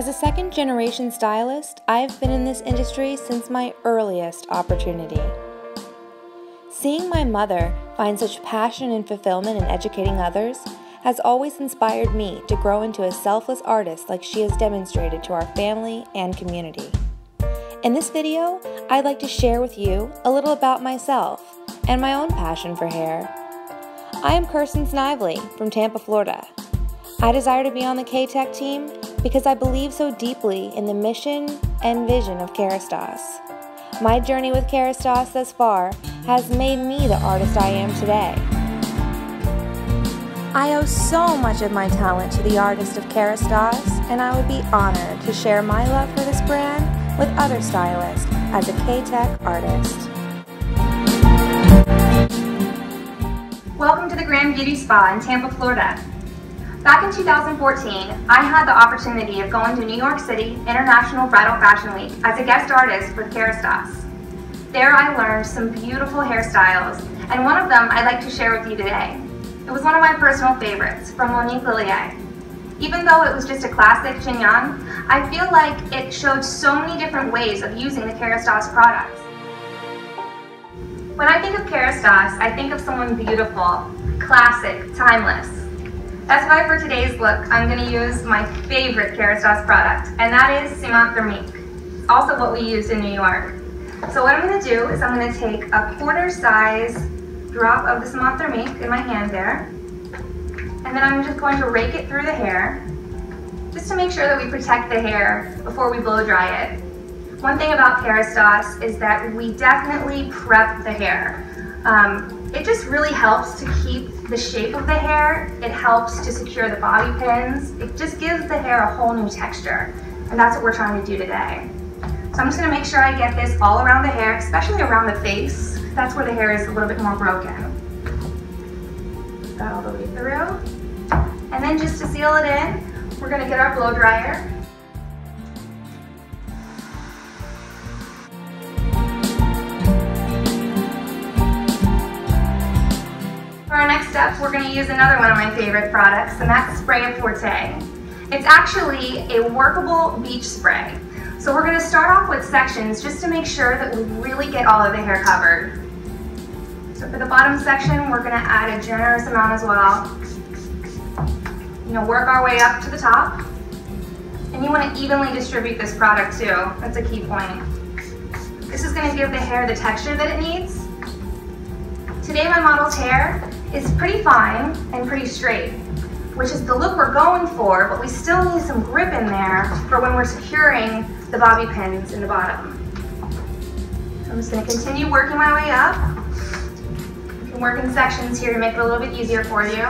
As a second-generation stylist, I've been in this industry since my earliest opportunity. Seeing my mother find such passion and fulfillment in educating others has always inspired me to grow into a selfless artist like she has demonstrated to our family and community. In this video, I'd like to share with you a little about myself and my own passion for hair. I am Kirsten Snively from Tampa, Florida. I desire to be on the K-Tech team because I believe so deeply in the mission and vision of Kerastase. My journey with Kerastase thus far has made me the artist I am today. I owe so much of my talent to the artist of Kerastase, and I would be honored to share my love for this brand with other stylists as a K-Tech artist. Welcome to the Grand Beauty Spa in Tampa, Florida. Back in 2014, I had the opportunity of going to New York City International Bridal Fashion Week as a guest artist with Kerastase. There I learned some beautiful hairstyles, and one of them I'd like to share with you today. It was one of my personal favorites from Monique Lillier. Even though it was just a classic chignon, I feel like it showed so many different ways of using the Kerastase products. When I think of Kerastase, I think of someone beautiful, classic, timeless. That's why for today's look, I'm going to use my favorite Kerastase product, and that is Ciment Thermique. It's also what we used in New York. So what I'm going to do is I'm going to take a quarter size drop of the Ciment Thermique in my hand there, and then I'm just going to rake it through the hair, just to make sure that we protect the hair before we blow dry it. One thing about Kerastase is that we definitely prep the hair. It just really helps to keep the shape of the hair. It helps to secure the bobby pins. It just gives the hair a whole new texture, and that's what we're trying to do today. So I'm just going to make sure I get this all around the hair, especially around the face. That's where the hair is a little bit more broken. That all the way through. And then just to seal it in, we're going to get our blow dryer. For our next step, we're going to use another one of my favorite products, and that's Spray Forte. It's actually a workable beach spray. So we're going to start off with sections just to make sure that we really get all of the hair covered. So for the bottom section, we're going to add a generous amount as well. Work our way up to the top. And you want to evenly distribute this product too. That's a key point. This is going to give the hair the texture that it needs. Today my model's hair is pretty fine and pretty straight, which is the look we're going for, but we still need some grip in there for when we're securing the bobby pins in the bottom. So I'm just going to continue working my way up. You can work in sections here to make it a little bit easier for you.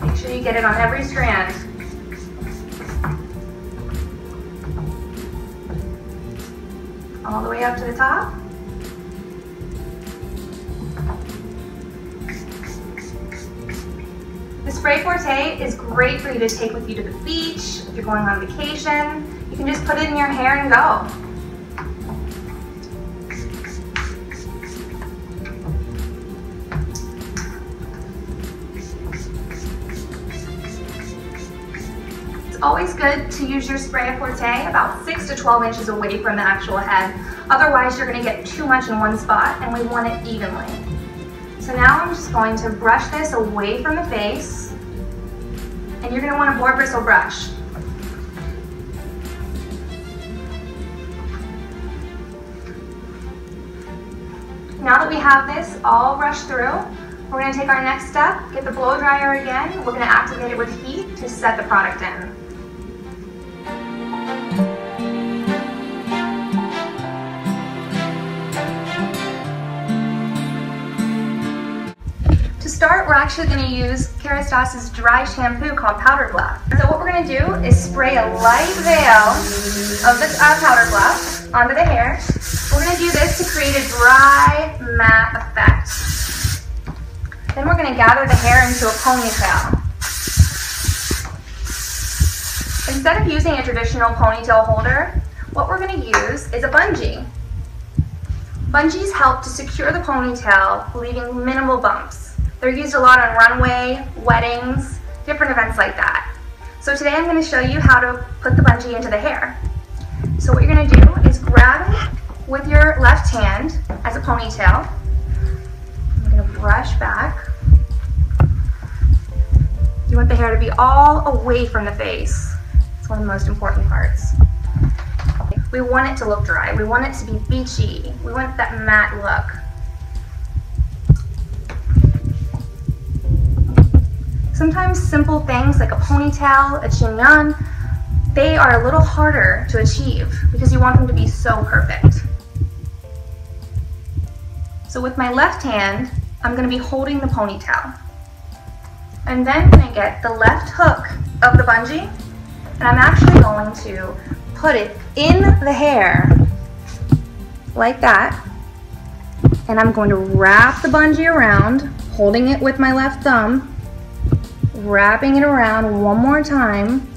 Make sure you get it on every strand. All the way up to the top. The Spray Forte is great for you to take with you to the beach, if you're going on vacation. You can just put it in your hair and go. It's always good to use your Spray Forte about 6 to 12 inches away from the actual head. Otherwise, you're going to get too much in one spot, and we want it evenly. So now I'm just going to brush this away from the face, and you're going to want a boar bristle brush. Now that we have this all brushed through, we're going to take our next step, get the blow dryer again. We're going to activate it with heat to set the product in. To start, we're actually going to use Kerastase's dry shampoo called Powder Bluff. So what we're going to do is spray a light veil of the Powder Bluff onto the hair. We're going to do this to create a dry, matte effect. Then we're going to gather the hair into a ponytail. Instead of using a traditional ponytail holder, what we're going to use is a bungee. Bungees help to secure the ponytail, leaving minimal bumps. They're used a lot on runway, weddings, different events like that. So today I'm going to show you how to put the bungee into the hair. So what you're going to do is grab it with your left hand as a ponytail. I'm going to brush back. You want the hair to be all away from the face. It's one of the most important parts. We want it to look dry. We want it to be beachy. We want that matte look. Sometimes simple things like a ponytail, a chignon, they are a little harder to achieve because you want them to be so perfect. So with my left hand, I'm going to be holding the ponytail. I'm then going to get the left hook of the bungee, and I'm actually going to put it in the hair like that, and I'm going to wrap the bungee around, holding it with my left thumb, wrapping it around one more time.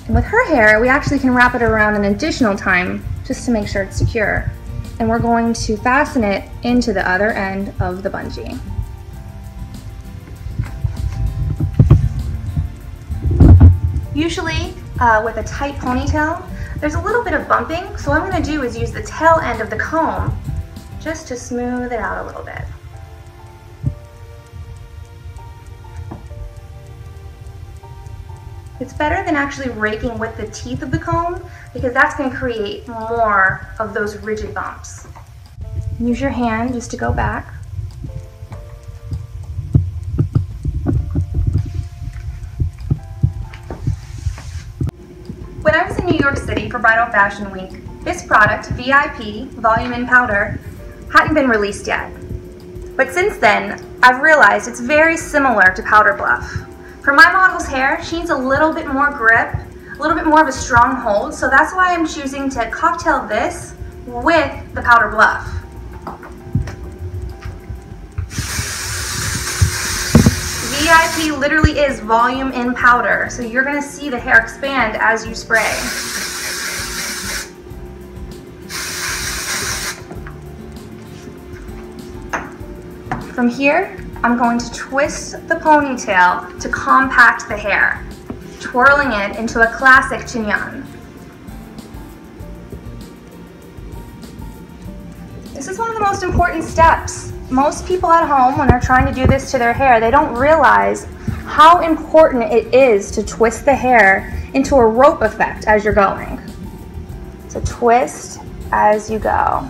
And with her hair, we actually can wrap it around an additional time just to make sure it's secure. And we're going to fasten it into the other end of the bungee. Usually, with a tight ponytail, there's a little bit of bumping, so what I'm going to do is use the tail end of the comb just to smooth it out a little bit. It's better than actually raking with the teeth of the comb because that's going to create more of those rigid bumps. Use your hand just to go back. When I was in New York City for Bridal Fashion Week, this product, VIP Volume in Powder, hadn't been released yet. But since then, I've realized it's very similar to Powder Bluff. For my model's hair, she needs a little bit more grip, a little bit more of a strong hold, so that's why I'm choosing to cocktail this with the Powder Bluff. VIP literally is volume in powder, so you're going to see the hair expand as you spray. From here, I'm going to twist the ponytail to compact the hair, twirling it into a classic chignon. This is one of the most important steps. Most people at home, when they're trying to do this to their hair, they don't realize how important it is to twist the hair into a rope effect as you're going. So twist as you go.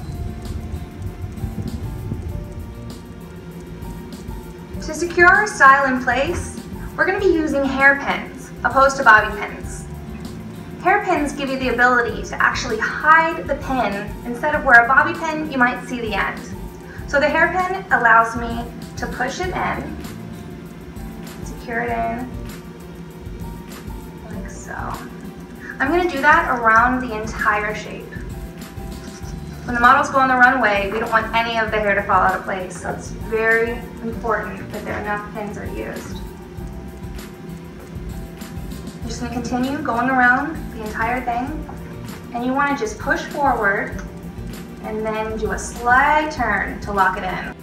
To secure our style in place, we're going to be using hairpins opposed to bobby pins. Hairpins give you the ability to actually hide the pin instead of where a bobby pin you might see the end. So the hairpin allows me to push it in, secure it in, like so. I'm going to do that around the entire shape. When the models go on the runway, we don't want any of the hair to fall out of place, so it's very important that there enough pins are used. You're just going to continue going around the entire thing, and you want to just push forward and then do a slight turn to lock it in.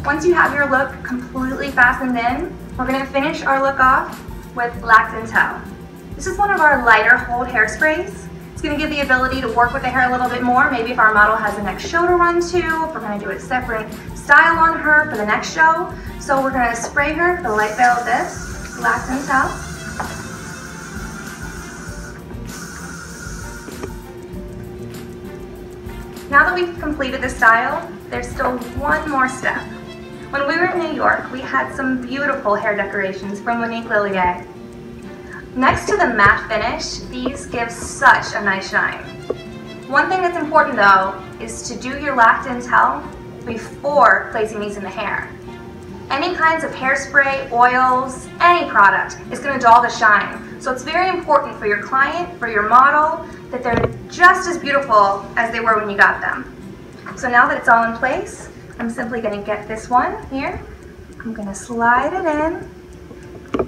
Once you have your look completely fastened in, we're going to finish our look off with Lac Dentelle. This is one of our lighter hold hairsprays. It's going to give the ability to work with the hair a little bit more, maybe if our model has the next show to run to, if we're going to do a separate style on her for the next show. So we're going to spray her with a light veil of this, Lac Dentelle. Now that we've completed the style, there's still one more step. When we were in New York, we had some beautiful hair decorations from Monique Lillier. Next to the matte finish, these give such a nice shine. One thing that's important though is to do your Lac Dentelle before placing these in the hair. Any kinds of hairspray, oils, any product is going to dull the shine. So it's very important for your client, for your model, that they're just as beautiful as they were when you got them. So now that it's all in place, I'm simply going to get this one here. I'm going to slide it in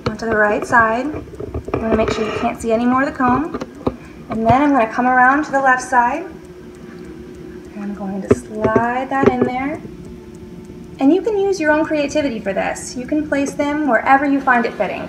onto the right side. I'm going to make sure you can't see any more of the comb. And then I'm going to come around to the left side. And I'm going to slide that in there. And you can use your own creativity for this. You can place them wherever you find it fitting.